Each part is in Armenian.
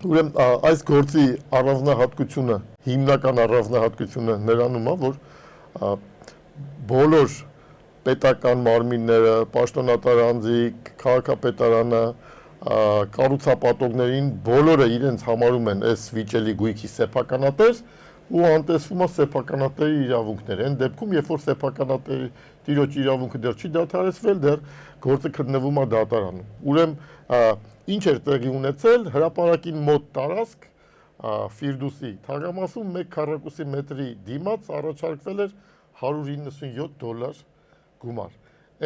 Ուրեմն այս գործի առանձնահատկությունը, հիմնական առանձնահատկությունը նրանում է, որ բոլոր պետական մարմինները, պաշտոնատար անձիկ, քաղաքապետարանը, կառուցապատողներին բոլորը իրենց համարում են այս վիճելի գույքի սեփականատեր ու անտեսվում է սեփականատերի իրավունքները։ Այն դեպքում, երբ որ սեփականատերի տիրոջ իրավունքը դեռ չի դադարեցվել, դեռ գործը քննվում է դատարանում։ Ուրեմն ինչ էր տեղի ունեցել, հրապարակին մոտ տարածք Ֆիրդուսի թաղամասում 1 քառակուսի մետրի դիմաց առաջարկվել էր $197 գումար։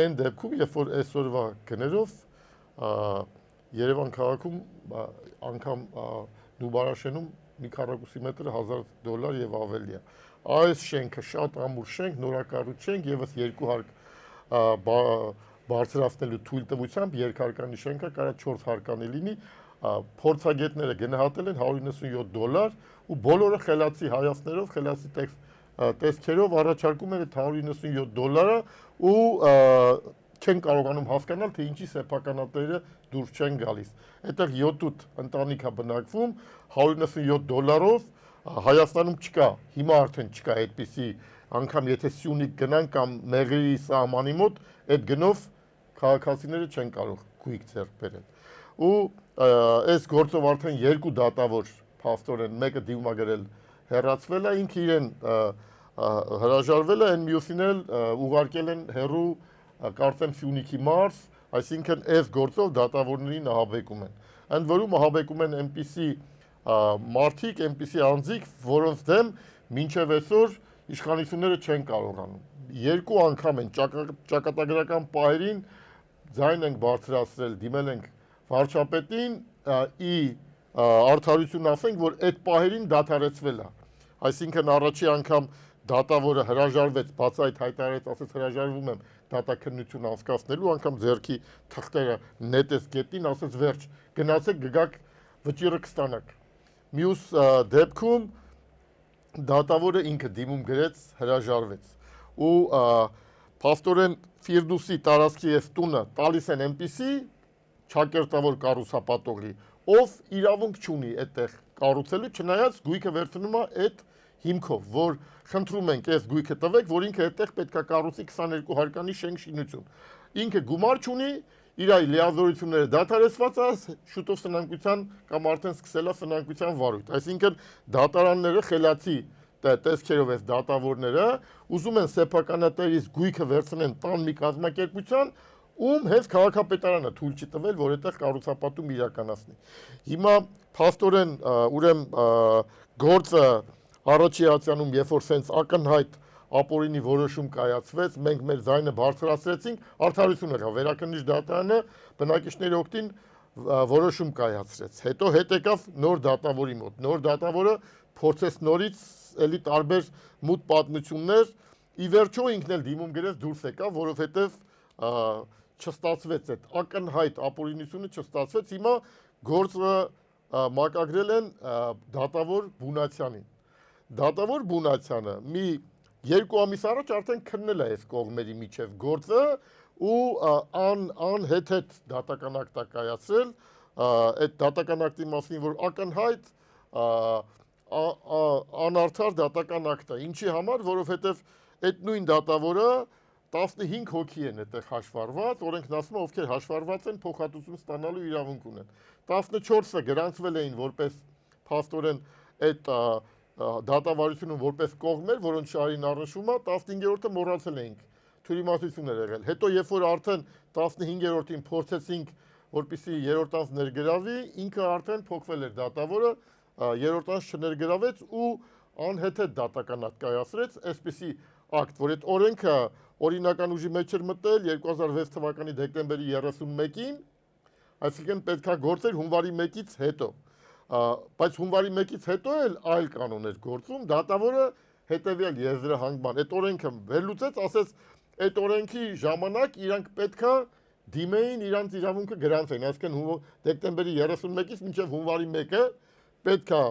Այն դեպքում, երբ որ այսօրվա գներով Երևան քաղաքում անգամ Նուբարաշենում մի քառակուսի մետրը $1000 եւ ավելի է։ Այս շենքը շատ ամուր շենք, նորակառույց շենք, եւս երկու հարկ բարձրացնելու թույլտվությամբ երկհարկանի շենքը կարա 4 հարկանի լինի, փորձագետները գնահատել են $197 ու բոլորը խելացի հայացքներով, խելացի տեսքերով առաջարկում են այդ $197-ը ու չեն կարողանում հասկանալ, թե ինչի սեփականատերը դուրս չեն գալիս։ Այդտեղ 7 ընտանիք է բնակվում, $197-ով Հայաստանում չկա, հիմա արդեն չկա այդպիսի, անգամ եթե Սյունիք գնան կամ Մեղրի սահմանի մոտ, այդ գնով քաղաքացիները չեն կարող գույք ձեռք բերել։ Ու այս գործով արդեն 2 դատավոր փաստորեն, մեկը դիմագրել հեռացվել է, ինքը իրեն հրաժարվել է, այն մյուսին էլ ուղարկել են հեռու կարծեմ Սյունիքի մարզ, այսինքն այս գործով դատավորներին ահաբեկում են։ Ընդ որում ահաբեկում են այնպիսի մարդիկ, այնպիսի անձիկ, որոնց դեմ մինչև այսօր իշխանությունները չեն կարողանում։ 2 անգամ են ճակատագրական պահերին ձայն ենք բարձրացրել, դիմել ենք վարչապետին, արդարություն ասենք, որ այդ պահերին դադարեցվել է։ Այսինքն առաջի անգամ դատավորը հրաժարվեց, բացայտ հայտարարեց, ասեց հրաժարվում եմ դատաքննություն անցկացնելու, անգամ ձեռքի թղթերը նետեց գետնին, ասեց վերջ, գնացեք գգաք վճիռը կստանաք։ Մյուս դեպքում դատավորը ինքը դիմում գրեց, հրաժարվեց։ Ու փաստորեն Ֆիրդուսի տարածքի այս տունը տալիս են այնպիսի ճակերտավոր կառուցապատողի, ով իրավունք չունի այդտեղ կառուցելու, չնայած գույքը վերցնում է այդ հիմքով, որ խնդրում ենք այս գույքը տվեք, որ ինքը այդտեղ պետք է կառուցի 22 հարկանի շենք շինություն։ Ինքը գումար չունի, իր լիազորությունները դադարեցված է, շուտով սնանկության կամ արդեն սկսել է սնանկության վարույթ։ Այսինքն դատարանները խելացի տեսքերով այս դատավորները ուզում են սեփականատերից գույքը վերցնեն տան մի կազմակերպության, ում հենց քաղաքապետարանը թույլ չի տվել, որ այդտեղ կառուցապատում իրականացնի։ Հիմա փաստորեն ուրեմն գործը առաջի հատյանում, երբ որ սենց ակնհայտ ապօրինի որոշում կայացվեց, մենք մեր ձայնը բարձրացրեցինք, արդարություն եղավ, վերաքննիչ դատարանը բնակիչների օգտին որոշում կայացրեց։ Հետո հետ եկավ նոր դատավորի մոտ։ Նոր դատավորը փորձեց նորից էլի տարբեր մութ պատմություններ, ի վերջո ինքն էլ դիմում գրեց դուրս եկավ, որովհետև չստացվեց այդ ակնհայտ ապօրինությունը չստացվեց, հիմա գործը մակագրել են դատավոր Բունացյանին։ Դատավոր Բունացյանը մի 2 ամիս առաջ արդեն քննել է այս կողմերի միջև գործը ու անհեթեթ դատական ակտ է կայացրել, այդ դատական ակտի մասին, որ ակնհայտ անարդար դատական ակտ է, ինչի համար, որովհետև այդ նույն դատավորը 15 հոգի են այդտեղ հաշվառված, օրենքն ասում է, ովքեր հաշվառված են, փոխհատուցում ստանալու իրավունք ունեն։ 14-ը գրանցվել էին որպես փաստորեն այդ դատավարությունը որպես կողմեր, որոնց շահերին առնչվում է, 15-րդը մոռացել էինք, թյուրիմացություններ եղել։ Հետո երբ որ արդեն 15-րդին փորձեցինք, որպեսզի երրորդ անձ ներգրավի, ինքը արդեն փոխվել էր դատավորը, երրորդ անձ չներգրավեց ու անհեթեթ դատական ակտ կայացրեց, այսպիսի ակտ, որ այդ օրենքը օրինական ուժի մեջ էր մտել 2006 թվականի դեկտեմբերի 31-ին, այսինքն պետքա գործեր հունվարի 1-ից հետո։ Բայց հունվարի 1-ից հետո էլ այլ կանոն էր գործում, դատավորը հետևյալ եզրահանգման, այդ օրենքը վերլուծեց, ասեց, այդ օրենքի ժամանակ իրանք պետքա դիմեին իրանց իրավունքը գրանցեն, այսինքն դեկտեմբերի 31-ից մինչև հունվարի 1-ը պետքա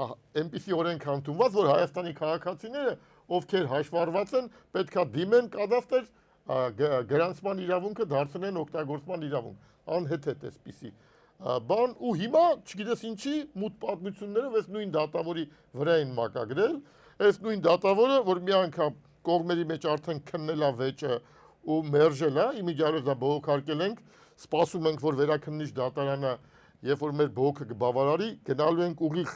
այնպիսի օրենք ընդունված, որ Հայաստանի քաղաքացիները, ովքեր հաշվառված են, պետքա դիմեն կադաստր գրանցման իրավունքը դարձնեն օգտագործման իրավունք, անհեթեթ էսպիսի բան ու հիմա չգիտես ինչի մութ պատմություններով այս նույն դատավորի վրա են մակագրել, այս նույն դատավորը, որ մի անգամ կողմերի մեջ արդեն քննել է վեճը ու մերժել է, իմիջիայլոց դա բողոքարկել ենք, սպասում ենք, որ վերաքննիչ դատարանը, երբ որ մեր բողոքը կբավարարի, գնալու ենք ուղիղ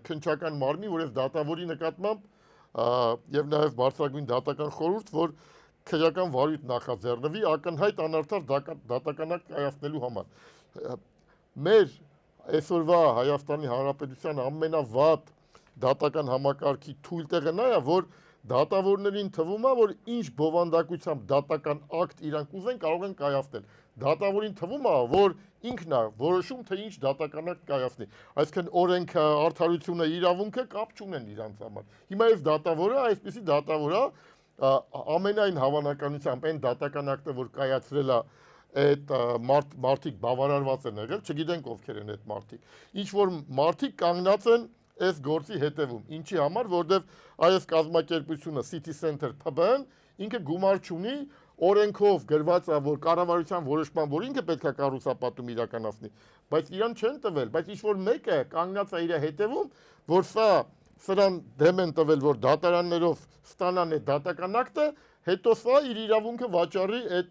քննչական մարմին, որ այս դատավորի նկատմամբ եւ նաեւ բարձրագույն դատական խորհուրդ, որ քրեական վարույթ նախաձեռնվի ակնհայտ անարդար դատական ակտ կայացնելու համար։ Մեր այսօրվա Հայաստանի Հանրապետության ամենավատ դատական համակարգի թույլ տեղը նա է, որ դատավորներին թվում է, որ ինչ բովանդակությամբ դատական ակտ իրանք ուզեն կարող են կայացնել։ Դատավորին թվում է, որ ինքն է որոշում, թե ինչ դատական ակտ կայացնի։ Այսինքն օրենքը, արդարությունը, իրավունքը կապ չունեն իրանց համար։ Հիմա այս դատավորը, այսպիսի դատավոր է, ամենայն հավանականությամբ այն դատական ակտը, որ կայացրել է այդ մարդիկ բավարարված են եղել, չգիտենք ովքեր են այդ մարդիկ։ Ինչ որ մարդիկ կանգնած են այս գործի հետևում։ Ինչի համար, որովհետև այս կազմակերպությունը City Center PBN ինքը գումար չունի, օրենքով գրված է, որ կառավարության որոշման, որ ինքը պետք է կառուցապատում իրականացնի, բայց իրան չեն տվել, բայց ինչ որ մեկը կանգնած է իր հետևում, որ սրան դեմ են տվել, որ դատարաններով ստանան այդ դատական ակտը, հետո սա իր իրավունքը վաճառի այդ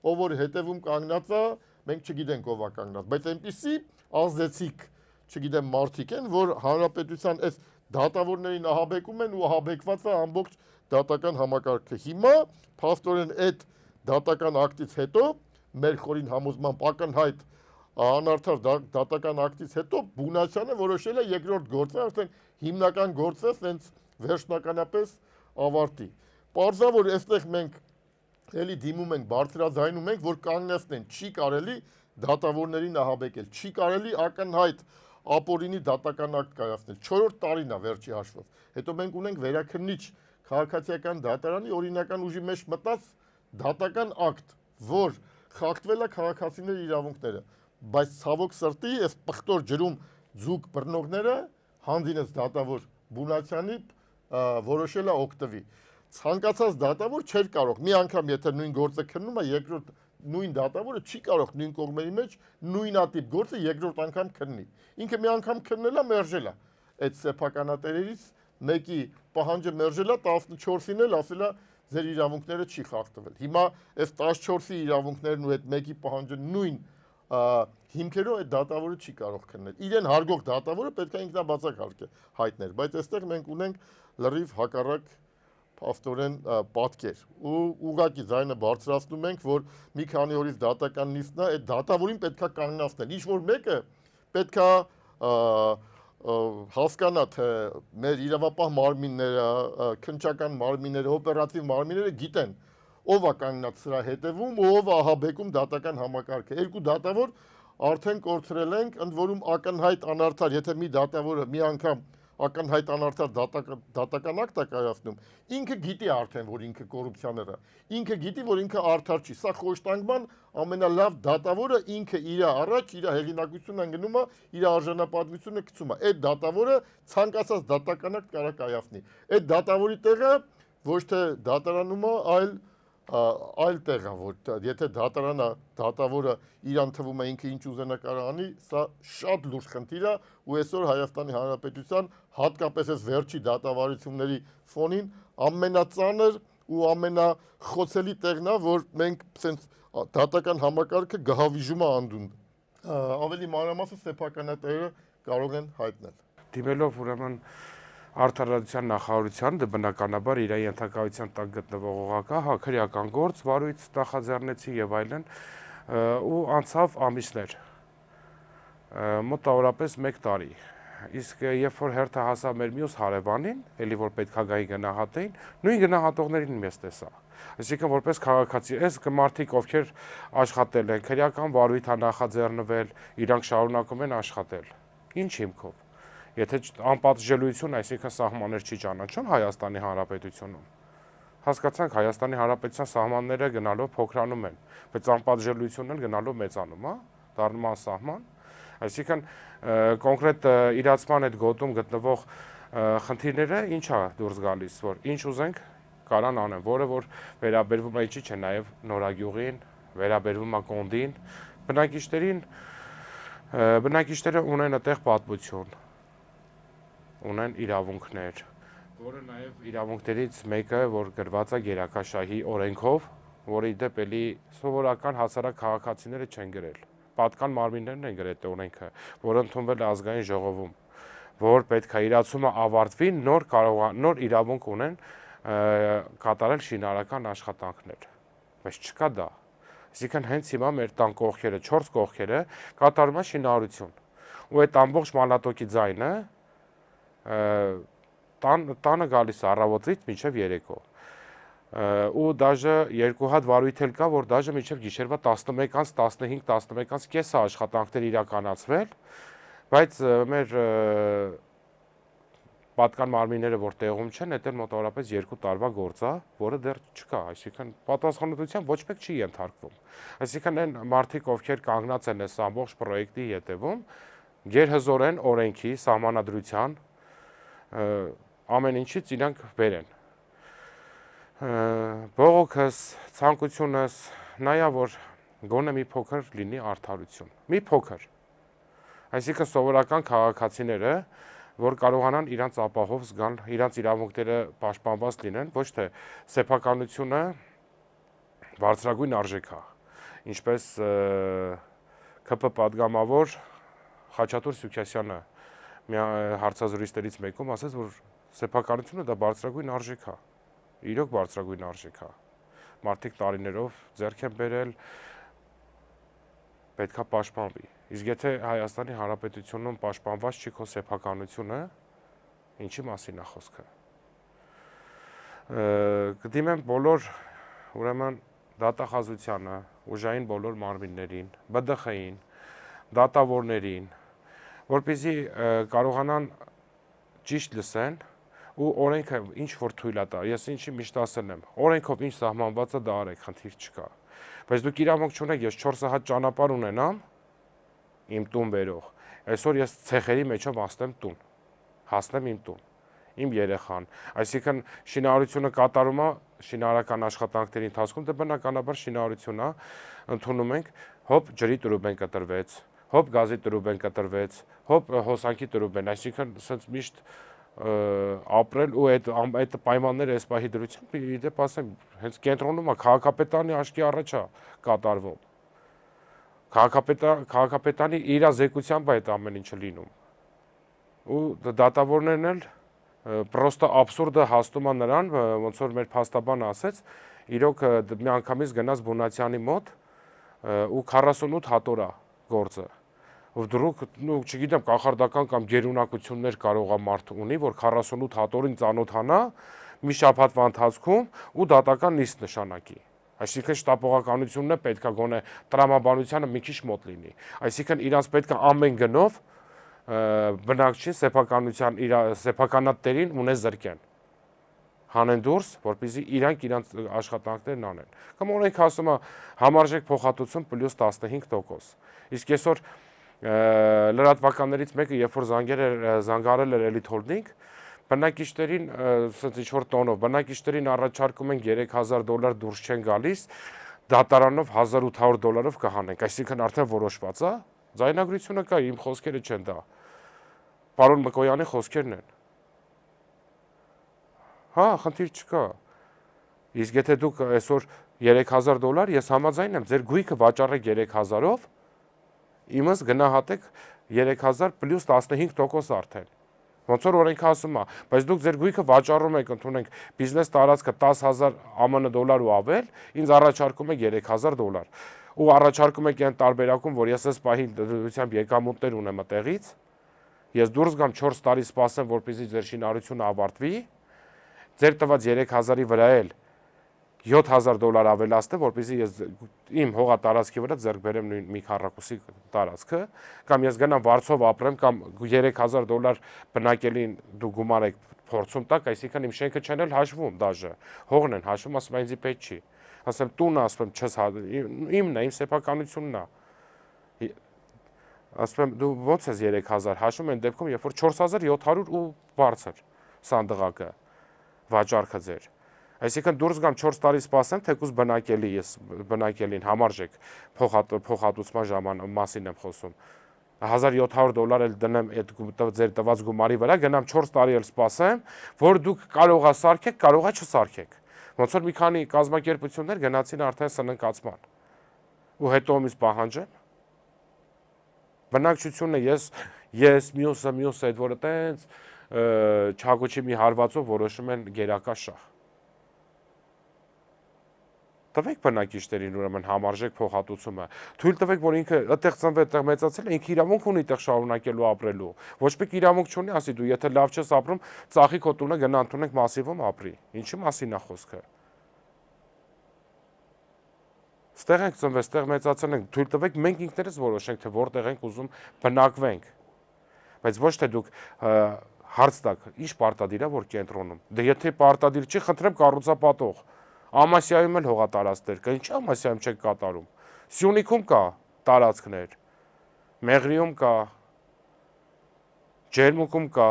ով որ հետևում կանգնած է, մենք չգիտենք ով է կանգնած, բայց այնպիսի ազդեցիկ, չգիտեմ, մարդիկ են, որ հանրապետության այս դատավորներին ահաբեկում են ու ահաբեկված է ամբողջ դատական համակարգը։ Հիմա փաստորեն այդ դատական ակտից հետո մեր խորին համոզմամբ ակնհայտ անարդար դատական ակտից հետո Բունացյանը որոշել է երկրորդ գործը, արդեն հիմնական գործը սենց վերջնականապես ավարտի։ Պարզա որ այստեղ մենք էլի դիմում ենք, բարձրաձայնում ենք, որ կանգնեցնեն, չի կարելի դատավորներին ահաբեկել, չի կարելի ակնհայտ ապօրինի դատական ակտ կայացնել։ 4-րդ տարին է վերջի հաշվով։ Հետո մենք ունենք վերաքննիչ քաղաքացիական դատարանի օրինական ուժի մեջ մտած դատական ակտ, որ խախտվել է քաղաքացիների իրավունքները, բայց ցավոք սրտի այս պղտոր ջրում ձուկ բռնողները հանձինս դատավոր Բունացյանի որոշել է օգտվի։ Ցանկացած դատավոր չէր կարող մի անգամ եթե նույն գործը քննում է, երկրորդ նույն դատավորը չի կարող նույն կողմերի մեջ նույնատիպ գործը երկրորդ անգամ քննի։ Ինքը մի անգամ քննել է, մերժել է այդ սեփականատերերից մեկի պահանջը մերժել է, 14-ին էլ ասել է ձեր իրավունքները չի խախտվել։ Հիմա այս 14-ի իրավունքներն ու այդ մեկի պահանջը նույն հիմքերով այդ դատավորը չի կարող քննել։ Իրեն հարգող դատավորը պետք է ինքնաբացակ հայտներ, բայց այստեղ մենք ունենք լրիվ հակառակ փաստորեն պատկեր ու ուղղակի ձայնը բարձրացնում ենք, որ մի քանի օրից դատական նիստն է, այդ դատավորին պետքա կանգնացնել։ Ինչ որ մեկը պետքա հասկանա, թե մեր իրավապահ մարմինները, քննչական մարմինները, օպերատիվ մարմինները գիտեն ով է կանգնած սրա հետևում ու ով է ահաբեկում դատական համակարգը։ Երկու դատավոր արդեն կորցրել ենք, ընդ որում ակնհայտ անարդար, եթե մի դատավորը մի անգամ ակնհայտ անարդար դատական ակտ է կայացնում, ինքը գիտի արդեն, որ ինքը կոռուպցիաներ է, ինքը գիտի, որ ինքը արդար չի։ Սա խոշտանգման ամենալավ դատավորը ինքը իր առաջ իր հեղինակությունը գնում է, իր արժանապատվությունը գցում է։ Այդ դատավորը ցանկացած դատական ակտ կարող կայացնի։ Այդ դատավորի տեղը ոչ թե դատարանում է, այլ տեղ է, որ եթե դատավորը իրան թվում է ինքը ինչ ուզենա կարող անի, սա շատ լուրջ խնդիր է ու այսօր Հայաստանի Հանրապետության հատկապես այս վերջի դատավարությունների ֆոնին ամենածանր ու ամենախոցելի տեղն է, որ մենք սենց դատական համակարգը գահավիժում է անդունդը։ Ավելի մանրամասն սեփականատերերը կարող են հայտնել։ Դիմելով ուրեմն Արդարադատության նախարարության բնականաբար իր ենթակայության տակ գտնվող օղակա քրեական գործ, վարույթ նախաձեռնեցի եւ այլն ու անցավ ամիսներ մոտավորապես 1 տարի իսկ երբ որ հերթը հասավ մեր մյուս հարևանին էլի որ պետքա գայի գնահատեին նույն գնահատողներին մեզ տեսա այսինքն որպես քաղաքացի այս մարդիկ ովքեր աշխատել են քրեական վարույթ նախաձեռնվել իրանք շարունակում են աշխատել ինչ հիմքով Եթե անպատժելիություն, այսինքն սահմաններ չի ճանաչում Հայաստանի Հանրապետությունում, հասկացանք Հայաստանի Հանրապետության սահմանները գնալով փոքրանում են, բայց անպատժելիությունն էլ գնալով մեծանում, դառնում անսահման, այսինքն կոնկրետ իրացման այդ գոտում գտնվող խնդիրները ինչ է դուրս գալիս, որ ինչ ուզենք կարան անեն, որը որ վերաբերվում է ինչի՞ չէ նաև Նորագյուղին, վերաբերվում է Կոնդին, բնակիչներին Բնակիչները ունեն այդտեղ պատմություն, ունեն իրավունքներ, որը նաև իրավունքներից մեկը, որ գրված է Գերակաշահի օրենքով, որը իդեպ էլի սովորական հասարակ քաղաքացիները չեն գրել։ Պատկան մարմիններն են գրել այդ օրենքը, որը ընդունվել է ազգային ժողովում, որ պետք է իրացումը ավարտվի, նոր իրավունք ունեն կատարել շինարարական աշխատանքներ։ Բայց չկա դա։ Այսինքն հենց հիմա մեր տան կողքերը, 4 կողքերը կատարում է շինարարություն։ Ու այդ ամբողջ մալատոկի ձայնը տանը գալիս է առավոտից մինչև երեկո։ Ու դաժե երկու հատ վարույթ էլ կա, որ դաժե մինչև գիշերվա 11-ից 15-11-ից կես է աշխատանքներ իրականացվել, բայց մեր պատկան մարմինները, որ տեղում չեն, դա մոտավորապես 2 տարվա գործ է, որը դեռ չկա, այսինքն պատասխանատվության ոչ մեկ չի ենթարկվում։ Այսինքն այն մարդիկ, ովքեր կանգնած են այս ամբողջ պրոյեկտի ետևում, գերհզորեն օրենքի, սահմանադրության ամեն ինչից իրանք բերեն։ Բողոքս, ցանկությունս նայա, որ գոնե մի փոքր լինի արդարություն։ Մի փոքր։ Այսինքն սովորական քաղաքացիները, որ կարողանան իրանց ապահով զգալ, իրանց իրավունքները պաշտպանված լինեն, ոչ թե սեփականությունը բարձրագույն արժեք է, ինչպես ԿՊ պատգամավոր Խաչատուր Սուքասյանը մի հարցազրույցներից մեկում ասաց, որ սեփականությունը դա բարձրագույն արժեք է, իրոք բարձրագույն արժեք է, մարդիկ տարիներով ձեռք են բերել, պետք է պաշտպանվի, իսկ եթե Հայաստանի Հանրապետությունում պաշտպանված չի քո սեփականությունը, ինչի մասին է խոսքը։ Կդիմեմ բոլոր, ուրեմն դատախազությանը, ուժային բոլոր մարմիններին, ԲԴԽ-ին, դատավորներին, որպեսզի կարողանան ճիշտ լսեն ու օրենքը ինչ որ թույլ է տա, ես ինչի միշտ ասել եմ, օրենքով ինչ սահմանված է դա արեք, խնդիր չկա։ Բայց դուք իրավունք չունեք, ես 4 հատ ճանապարհ ունենամ իմ տուն վերող, այսօր ես ցեխերի մեջով ասնեմ տուն, հասնեմ իմ տուն, իմ երեխան, այսինքն շինարարությունը կատարում է շինարարական աշխատանքների ընթացքում, դա բնականաբար շինարարություն է, ընդունում ենք, հոպ ջրի տրուբեն կտրվեց, հոպ գազի տրուբեն կտրվեց, հոպ հոսանքի տրուբեն, այսինքն ասած միշտ ապրել ու այդ պայմանները այս պահի դրությամբ իդեպ ասեմ հենց կենտրոնում է քաղաքապետարանի աչքի առաջ է կատարվում քաղաքապետարանի իր զեկությամբ է այդ ամեն ինչը լինում ու դատավորներն էլ պրոստը աբսուրդը հաստում է նրան ոնց որ մեր փաստաբանը ասեց իրոք մի անգամից գնաց Բունացյանի մոտ ու 48 հատոր է գործը Դրուք, չգիտեմ, կախարդական կամ գերունակություններ կարող է մարդ ունի, որ 48 հատորին ծանոթանա մի շաբաթվա ընթացքում ու դատական նիստ նշանակի։ Այսինքն շտապողականությունն է պետք է գոնե տրամաբանությանը մի քիչ մոտ լինի։ Այսինքն իրանց պետք է ամեն գնով բնակչին սեփականության սեփականատերին ունես զրկեն։ Հանեն դուրս, որպեսզի իրանք աշխատանքներն անեն։ Կամ օրենք ասում է համարժեք փոխհատուցում + 15%։ Իսկ այսօր լրատվականներից մեկը, երբ որ զանգարել էր Elite Holding, բնակիչներին, ասած ինչ-որ տոնով, բնակիչներին առաջարկում են $3000 դուրս չեն գալիս, դատարանով $1800 կհանենք, այսինքն արդեն որոշված է, ձայնագրությունը կա, իմ խոսքերը չեն դա, պարոն Մկոյանի խոսքերն են, հա, խնդիր չկա, իսկ եթե դուք այսօր $3000, ես համաձայն եմ, ձեր գույքը վաճառեք 3000-ով, իմս գնահատեք 3000 + 15% արդեն, ոնց որ օրենքը ասում է, բայց դուք ձեր գույքը վաճառում եք, ընդունենք բիզնես տարածքը 10,000 ԱՄՆ դոլար ու ավել, ինձ առաջարկում եք $3000, ու առաջարկում եք այն տարբերակում, որ ես այս պահին դրությամբ եկամուտներ ունեմ այդտեղից, ես դուրս գամ 4 տարի սպասեմ, որպեսզի ձեր շինարարությունը ավարտվի, ձեր տված 3000-ի վրա էլ $7000 ավելացնեմ, որպեսզի ես իմ հողատարածքի վրա ձեռք բերեմ նույն մի քառակուսի տարածքը, կամ ես գնամ վարձով ապրեմ, կամ $3000 բնակելին դու գումար եք փորձում տակ, այսինքն իմ շենքը չեն էլ հաշվում դաժե, հողն են հաշվում, ասում ինձ պետք չի, ասեմ տունը, ասում չես իմն է, իմ սեփականությունն է, ասում դու ո՞նց ես 3000 հաշվում են դեպքում, երբ որ 4700 ու բարձր սանդղակը վաճառքը ձեր Այսինքն դուրս գամ 4 տարի սպասեմ, թեկուզ բնակելի ես բնակելին համարժեք փոխհատուցման մասին եմ խոսում։ $1700 էլ դնեմ այդ ձեր տված գումարի վրա, գնամ 4 տարի էլ սպասեմ, որ դուք կարողա սարքեք, կարողա չսարքեք։ Ոնց որ մի քանի կազմակերպություններ գնացին արդեն սննկացման։ Ու հետո ումից պահանջեմ։ Բնակչությունը ես մյուսը այդ որը տենց չագոչի մի հարվածով որոշում են գերակա շահ։ Տվեք բնակիչներին ուրեմն համարժեք փոխհատուցումը։ Թույլ տվեք, որ ինքը այդտեղ ծնվել, այդտեղ մեծացել է, ինքը իրավունք ունի այդտեղ շարունակելու ապրելու։ Ոչ մեկ իրավունք չունի, ասի դու եթե լավ չես ապրում, ծախի քո տունը գնա ընդունեք մասիվում ապրի։ Ինչի մասին է խոսքը։ Ստեղ ենք ծնվել, ստեղ մեծացել ենք, թույլ տվեք մենք ինքներս որոշենք, թե որտեղ ենք ուզում բնակվենք։ Բայց ոչ թե դուք հարց տաք, ինչ պարտադիր է որ կենտրոնում։ Դե եթե պարտադիր չի, խնդրեմ կառուցապատող։ Ամասիայում էլ հողատարածքներ կա, ինչ Ամասիայում չեք կատարում։ Սյունիքում կա տարածքներ, Մեղրիում կա, Ջերմուկում կա։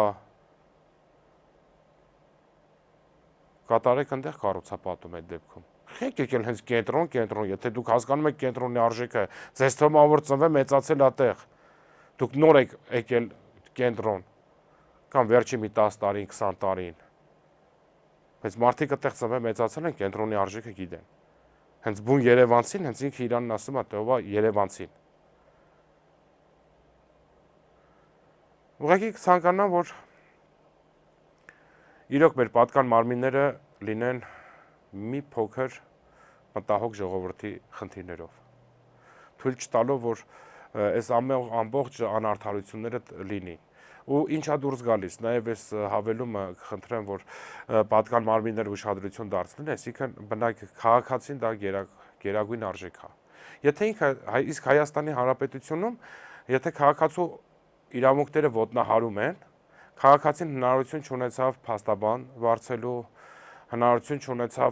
Կատարեք այնտեղ կառուցապատում այդ դեպքում։ Եք եկել հենց կենտրոն, եթե դուք հասկանում եք կենտրոնի արժեքը, ձեզ թվում է որ ծնվել մեծացել այդտեղ։ Դուք նոր եք եկել կենտրոն կամ վերջի մի 10 տարին, 20 տարին։ Բայց մարդիկ այդտեղ ծնվել մեծացել են, կենտրոնի արժեքը գիտեն։ Հենց բուն Երևանցին, հենց ինքը իրանն ասում է, թե ով է Երևանցին։ Ուղղակի ցանկանամ, որ իրոք մեր պատկան մարմինները լինեն մի փոքր մտահոգ ժողովրդի խնդիրներով։ Թույլ չտալով, որ այս ամբողջ անարդարությունները լինի։ Ու ինչա դուրս գալիս, նաև այս հավելումը խնդրեմ, որ պատկան մարմինները ուշադրություն դարձնել, այսինքն բնակ քաղաքացին դա գերագույն արժեք է։ Եթե ինքը իսկ Հայաստանի Հանրապետությունում, եթե քաղաքացու իրավունքները ոտնահարում են, քաղաքացին հնարավորություն չունեցավ փաստաբան վարձելու, հնարավորություն չունեցավ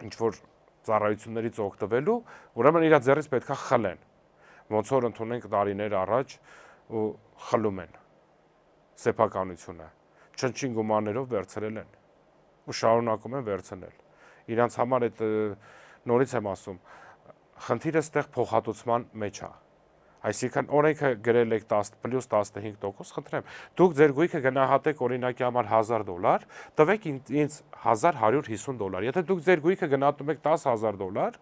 ինչ-որ ծառայություններից օգտվելու, ուրեմն իր ձեռից պետք է խլեն, ոնց որ ընդունենք տարիներ առաջ ու խլում են սեփականությունը, չնչին գումարներով վերցրել են ու շարունակում են վերցնել։ Իրանց համար այդ նորից եմ ասում, խնդիրը ստեղ փոխհատուցման մեջ է։ Այսինքն օրենքը գրել եք 10+15%, խնդրեմ, դուք ձեր գույքը գնահատեք օրինակի համար $1000, տվեք ինձ $1150։ Եթե դուք ձեր գույքը գնահատում եք $10,000,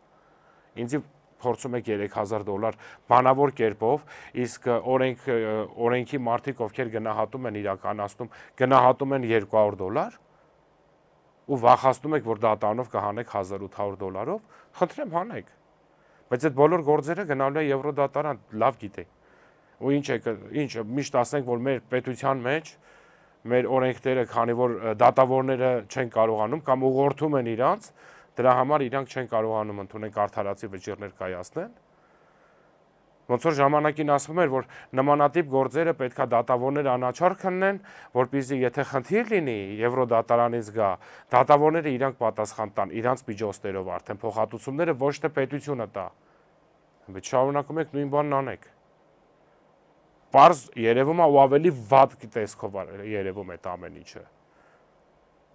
ինձ փորձում եք $3000 բանավոր կերպով, իսկ օրենքի մարդիկ, ովքեր գնահատում են իրականացնում, գնահատում են $200 ու վախացնում եք, որ դատարանով կհանեք $1800, խնդրեմ հանեք։ Բայց այդ բոլոր գործերը գնալու է Եվրոդատարան, լավ գիտեք։ Ու ինչ միշտ ասենք, որ մեր պետության մեջ մեր օրենքները, քանի որ դատավորները չեն կարողանում կամ ուղղորդում են իրանց, դրա համար իրանք չեն կարողանում ընդունեն արդարացի վճիռներ կայացնել։ Ոնց որ ժամանակին ասվում էր, որ նմանատիպ գործերը պետքա դատավորները անաչառ քննեն, որպեսզի եթե խնդիր լինի Եվրոդատարանից գա, դատավորները իրանք պատասխան տան, իրանց միջոցներով արդեն փոխհատուցումները ոչ թե պետությունը տա։ Բայց շարունակում եք նույն բանն անեք։ Պարզ երևում է ու ավելի վատ տեսքով երևում է այդ ամեն ինչը։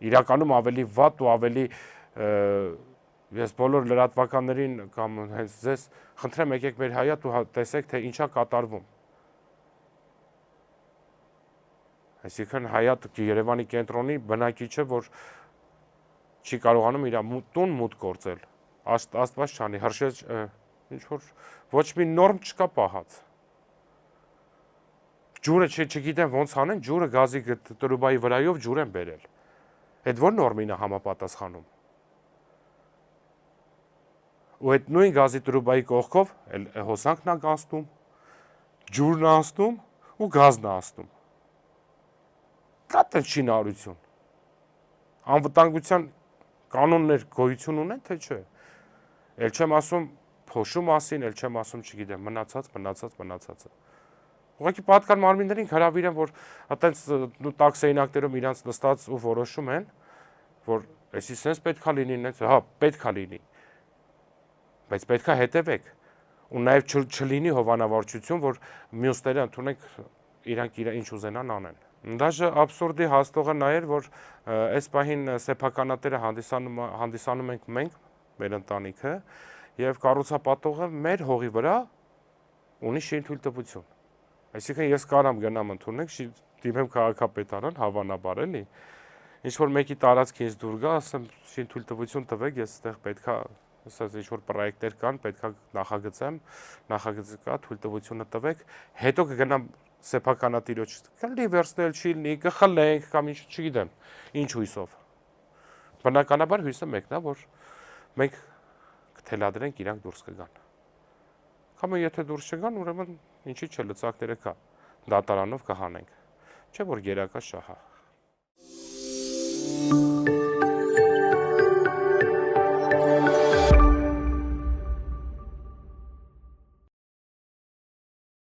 Իրականում ավելի վատ ու ավելի ես բոլոր լրատվականներին կամ հենց ձեզ խնդրեմ եկեք մեր հայատ ու տեսեք թե ինչա կատարվում։ Այսինքն հայատ Երևանի կենտրոնի բնակիչը, որ չի կարողանում իր տուն մուտք գործել, Աստված չանի, հրշեջ ինչ որ ոչ մի նորմ չկա պահած։ Ջուրը չգիտեմ ոնց անեն, ջուրը գազի տրուբայի վրայով ջուր են բերել։ Այդ որ նորմին է համապատասխանում։ Ու այդ նույն գազի տրուբայի կողքով հոսանքն է անցնում, ջուրն է անցնում ու գազն է անցնում։ Կա տեղ շինարարություն։ Անվտանգության կանոններ գոյություն ունեն, թե չէ։ Էլ չեմ ասում փոշու մասին, էլ չեմ ասում, չգիտեմ, մնացածը։ Ուղղակի պատկան մարմիններին հրավիրեմ, որ այտենց տաքսեինակներում իրանց նստած ու որոշում են, որ էսի սենց պետքա լինի, հա, պետքա լինի։ Բայց պետքա հետևեք։ Ու նաև չլինի հովանավորչություն, որ մյուսները ընդունենք իրանք ինչ ուզենան անեն։ Դաժե абսուրդի հաստողը նա էր, որ այս պահին սեփականատերը հանդիսանում ենք մենք, մեր ընտանիքը, եւ կառուցապատողը մեր հողի վրա ունի շինթույլտվություն։ Այսինքն ես կարամ գնամ ընդունենք, դիմեմ քաղաքապետարան, հավանաբար էլի։ Ինչ որ մեկի տարածք ինձ դուր գա, ասեմ շինթույլտվություն տվեք, ես այդտեղ պետքա, ասած ինչ որ պրոյեկտներ կան, պետքա նախագծեմ, նախագծը կա, թույլտվությունը տվեք, հետո կգնամ սեփականատիրոջ, կլինի վերցնել, չի լինի, կխլենք կամ ինչ, չգիտեմ, ինչ հույսով։ Բնականաբար հույսը մեկն է, որ մենք կթելադրենք, իրանք դուրս կգան։ Կամ եթե դուրս չգան, ուրեմն ինչի՞ չէ, լծակները կա, դատարանով կհանենք։ Չէ՞ որ գերակա շահ է։